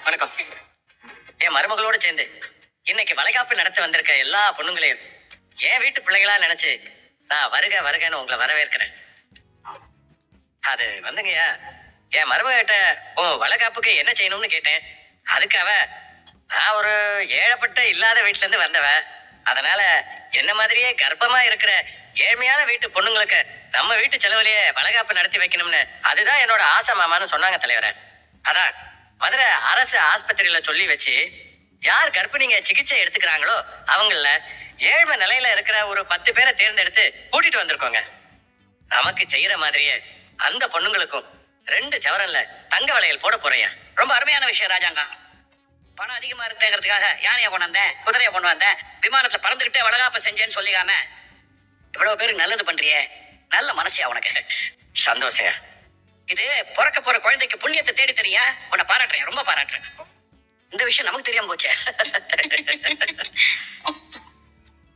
வணக்கம். என் மருமகளோட சேர்ந்து இன்னைக்கு வளைகாப்பு நடத்த வந்திருக்க எல்லா பொண்ணுங்களையும் என் வீட்டு பிள்ளைகளா நினைச்சு நான் வருக வருகன்னு உங்களை வரவேற்கிறேன். அது வந்துங்கய்யா, என் மருமகிட்ட உன் வளைகாப்புக்கு என்ன செய்யணும்னு கேட்டேன். அதுக்கு அவ நான் ஒரு ஏழப்பட்ட இல்லாத வீட்டுல இருந்து வந்தவ, அதனால என்ன மாதிரியே கர்ப்பமா இருக்கிற ஏழ்மையான வீட்டு பொண்ணுங்களுக்கு நம்ம வீட்டு செலவுலயே வளைகாப்பு நடத்தி வைக்கணும்னு அதுதான் என்னோட ஆசை மாமான்னு சொன்னாங்க தலைவரை. அதான் மதுரை அரசு ஆஸ்பத்திரியில சொல்லி வச்சு யார் கர்ப்பிணிங்க சிகிச்சை எடுத்துக்கிறாங்களோ அவங்கள ஏழ்மை நிலையில இருக்கிற ஒரு 10 பேரை தேர்ந்தெடுத்து கூட்டிட்டு வந்திருக்கோங்க. நமக்கு செய்யற மாதிரியே அந்த பொண்ணுங்களுக்கும் 2 சவரன்ல தங்க வளையல் போட போறேன். ரொம்ப அருமையான விஷயம் ராஜாங்க. பணம் அதிகமா இருக்குங்கிறதுக்காக யானையை கொண்டு வந்தேன், குதிரையை கொண்டு வந்தேன், விமானத்துல பறந்துகிட்டே வளகாப்ப செஞ்சேன்னு சொல்லிக்காம இவ்வளவு பேருக்கு நல்லது பண்றியே, நல்ல மனசியா உனக்கு. சந்தோஷம். இது பிறக்க போற குழந்தைக்கு புண்ணியத்தை தேடி தெரியா, உன்னை பாராட்டுறேன், ரொம்ப பாராட்டுறேன். இந்த விஷயம் நமக்கு தெரியாம போச்சே.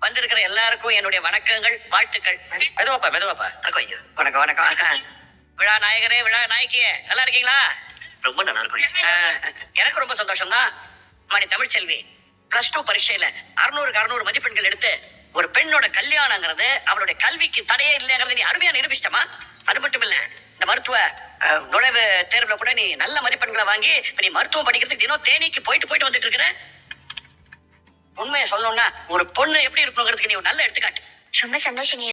வந்திருக்கிற எல்லாருக்கும் என்னுடைய வணக்கங்கள், வாழ்த்துக்கள். மெதுவாப்பா மெதுவாப்பா. வணக்கம் வணக்கம். விழா நாயகரே, விழா நாயகியே, நல்லா இருக்கீங்களா? ரொம்ப நல்லா இருக்கும். எனக்கு ரொம்ப சந்தோஷம் தான். மணி தமிழ்ச்செல்வி +2 பரீட்சையில 600க்கு 600 மதிப்பெண்கள் எடுத்து ஒரு பெண்ணோட கல்யாணங்கிறது அவளுடைய கல்விக்கு தடையே இல்லைங்கிறது நீ அருமையா நிரூபிச்சிட்டமா. அது மட்டும் இல்ல, இந்த மருத்துவ நுழைவு தேர்வுல கூட நீ நல்ல மதிப்பெண்களை வாங்கி இப்ப நீ மருத்துவம் படிக்கிறதுக்கு தினம் தேனிக்கு போயிட்டு வந்துட்டு இருக்கிற. உண்மையை சொல்லணும்னா ஒரு பொண்ணு எப்படி இருக்கணுங்கிறதுக்கு நீ ஒரு நல்ல எடுத்துக்காட்டு. ரொம்ப சந்தோஷங்க.